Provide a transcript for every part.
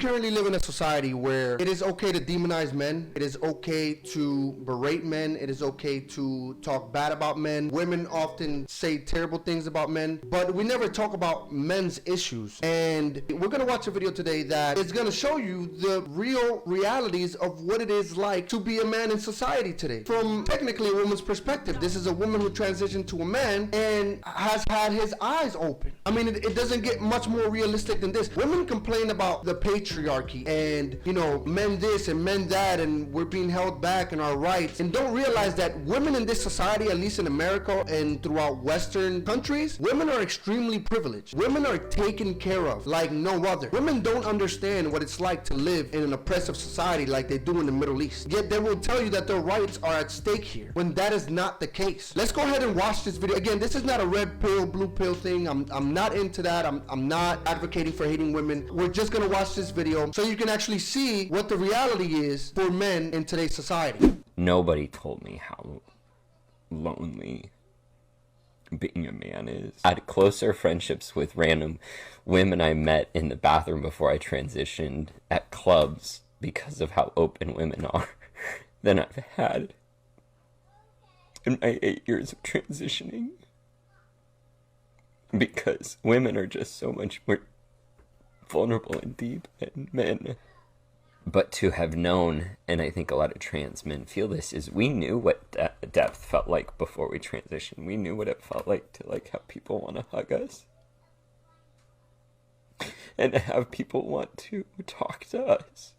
currently live in a society where it is okay to demonize men. It is okay to berate men. It is okay to talk bad about men. Women often say terrible things about men, but we never talk about men's issues. And we're going to watch a video today that is going to show you the real realities of what it is like to be a man in society today. From technically a woman's perspective, this is a woman who transitioned to a man and has had his eyes open. I mean, it doesn't get much more realistic than this. Women complain about the patriarchy and, you know, men this and men that, and we're being held back in our rights, and don't realize that women in this society, at least in America and throughout Western countries, women are extremely privileged. Women are taken care of like no other. Women don't understand what it's like to live in an oppressive society like they do in the Middle East. Yet they will tell you that their rights are at stake here, when that is not the case. Let's go ahead and watch this video. Again, this is not a red pill, blue pill thing. I'm not into that. I'm not advocating for hating women. We're just gonna watch this video so you can actually see what the reality is for men in today's society. Nobody told me how lonely being a man is. I had closer friendships with random women I met in the bathroom before I transitioned at clubs because of how open women are than I've had in my 8 years of transitioning. Because women are just so much more vulnerable and deep than men. But to have known, and I think a lot of trans men feel this, is we knew what depth felt like before we transitioned. We knew what it felt like to have people want to hug us. And to have people want to talk to us.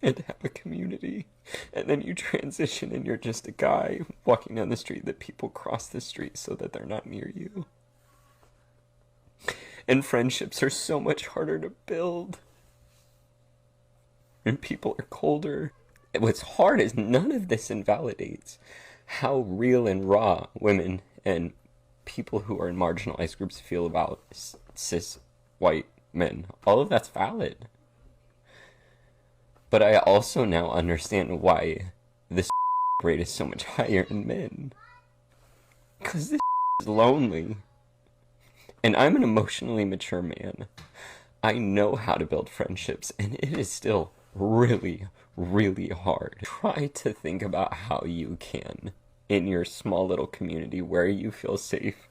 And to have a community. And then you transition and you're just a guy walking down the street that people cross the street so that they're not near you. And friendships are so much harder to build. And people are colder. What's hard is none of this invalidates how real and raw women and people who are in marginalized groups feel about cis white men. All of that's valid. But I also now understand why this rate is so much higher in men. Because this is lonely. And I'm an emotionally mature man. I know how to build friendships, and it is still really, really hard. Try to think about how you can, in your small little community where you feel safe,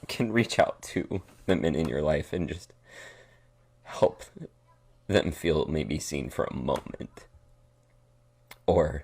can reach out to the men in your life and just help them feel maybe seen for a moment. Or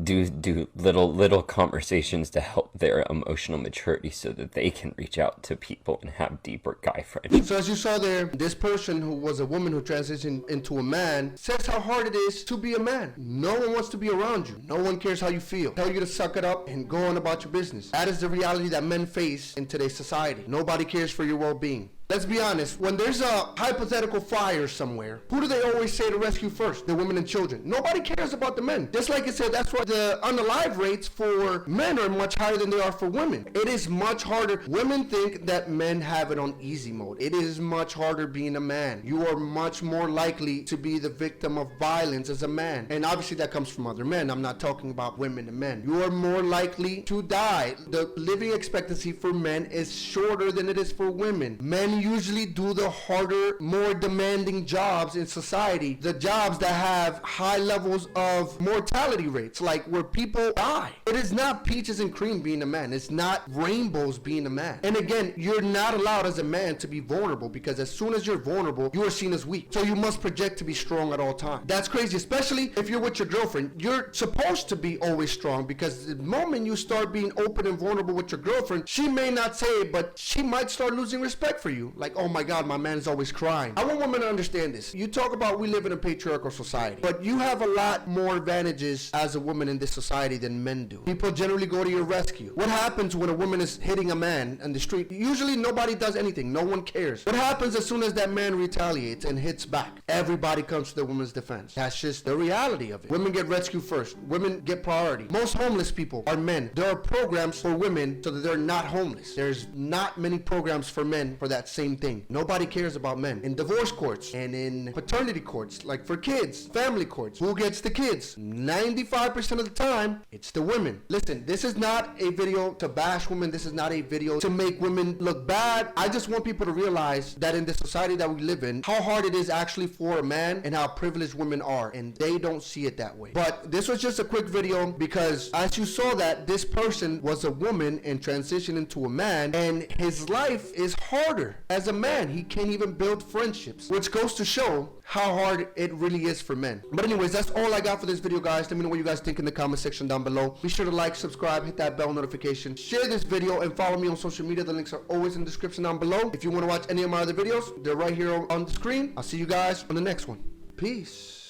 do little conversations to help their emotional maturity so that they can reach out to people and have deeper guy friendships. So as you saw there, this person who was a woman who transitioned into a man says how hard it is to be a man. No one wants to be around you. No one cares how you feel. Tell you to suck it up and go on about your business. That is the reality that men face in today's society. Nobody cares for your well-being. Let's be honest, when there's a hypothetical fire somewhere, who do they always say to rescue first? The women and children. Nobody cares about the men. Just like it said, that's why the unalive rates for men are much higher than they are for women. It is much harder. Women think that men have it on easy mode. It is much harder being a man. You are much more likely to be the victim of violence as a man. And obviously that comes from other men. I'm not talking about women and men. You are more likely to die. The living expectancy for men is shorter than it is for women. Men usually do the harder, more demanding jobs in society, the jobs that have high levels of mortality rates, like where people die. It is not peaches and cream being a man. It's not rainbows being a man. And again, you're not allowed as a man to be vulnerable, because as soon as you're vulnerable, you are seen as weak. So you must project to be strong at all times. That's crazy, especially if you're with your girlfriend. You're supposed to be always strong, because the moment you start being open and vulnerable with your girlfriend, she may not say it, but she might start losing respect for you. Like, oh my God, my man is always crying. I want women to understand this. You talk about we live in a patriarchal society, but you have a lot more advantages as a woman in this society than men do. People generally go to your rescue. What happens when a woman is hitting a man in the street? Usually nobody does anything. No one cares. What happens as soon as that man retaliates and hits back? Everybody comes to the woman's defense. That's just the reality of it. Women get rescued first. Women get priority. Most homeless people are men. There are programs for women so that they're not homeless. There's not many programs for men for that same thing. Nobody cares about men. In divorce courts and in paternity courts, like for kids, family courts, who gets the kids? 95% of the time, it's the women. Listen, this is not a video to bash women. This is not a video to make women look bad. I just want people to realize that in the society that we live in, how hard it is actually for a man and how privileged women are, and they don't see it that way. But this was just a quick video because as you saw that this person was a woman and transitioned into a man, and his life is harder as a man. He can't even build friendships, which goes to show how hard it really is for men. But anyways, that's all I got for this video, guys. Let me know what you guys think in the comment section down below. Be sure to like, subscribe, hit that bell notification, share this video, and follow me on social media. The links are always in the description down below. If you want to watch any of my other videos, they're right here on the screen. I'll see you guys on the next one. Peace.